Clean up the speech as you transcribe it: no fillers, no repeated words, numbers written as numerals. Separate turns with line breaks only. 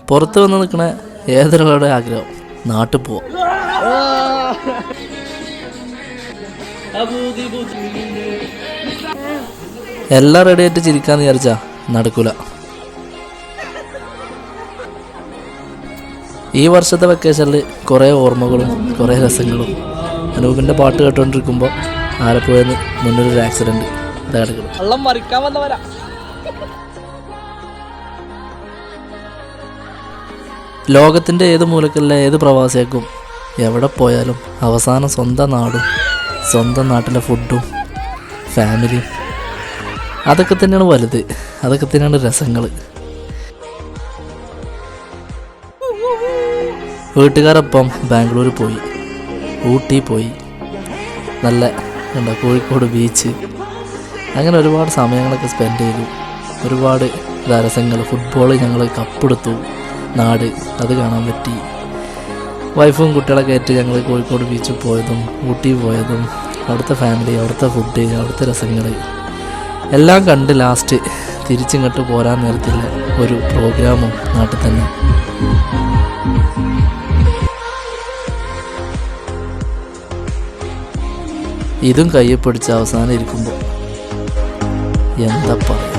പുറത്ത് വന്ന് നിൽക്കണ ഏതൊരാളുടെ ആഗ്രഹം നാട്ടിൽ പോവാം. എല്ലാം റെഡി ആയിട്ട് ചിരിക്കാന്ന് വിചാരിച്ചാ നടക്കൂല. ഈ വർഷത്തെ വെക്കേഷനിൽ കുറേ ഓർമ്മകളും കുറേ രസങ്ങളും. അനൂപിൻ്റെ പാട്ട് കേട്ടുകൊണ്ടിരിക്കുമ്പോൾ ആലപ്പുഴയിൽ മുന്നിലൊരു ആക്സിഡൻറ്റ് വെള്ളം മറിക്കാൻ വന്നവരാ. ലോകത്തിൻ്റെ ഏത് മൂലക്കുള്ള ഏത് പ്രവാസിയാക്കും എവിടെ പോയാലും അവസാനം സ്വന്തം നാടും സ്വന്തം നാട്ടിലെ ഫുഡും ഫാമിലിയും അതൊക്കെ തന്നെയാണ് വലുത്. അതൊക്കെ തന്നെയാണ് രസങ്ങൾ. വീട്ടുകാരൊപ്പം ബാംഗ്ലൂർ പോയി, ഊട്ടി പോയി, നല്ല കോഴിക്കോട് ബീച്ച്, അങ്ങനെ ഒരുപാട് സമയങ്ങളൊക്കെ സ്പെൻഡ് ചെയ്തു. ഒരുപാട് രസങ്ങൾ. ഫുട്ബോൾ ഞങ്ങൾ കപ്പെടുത്തു. നാട് അത് കാണാൻ പറ്റി. വൈഫും കുട്ടികളൊക്കെ ആയിട്ട് ഞങ്ങൾ കോഴിക്കോട് ബീച്ചിൽ പോയതും ഊട്ടി പോയതും അവിടുത്തെ ഫാമിലി, അവിടുത്തെ ഫുഡ്, അവിടുത്തെ രസങ്ങൾ എല്ലാം കണ്ട് ലാസ്റ്റ് തിരിച്ചിങ്ങോട്ട് പോരാൻ നേരത്തില്ല ഒരു പ്രോഗ്രാമും നാട്ടിൽ തന്നെ. ഇതും കയ്യെ പിടിച്ച് അവസാനം ഇരിക്കുമ്പോൾ എന്താ പറയുക.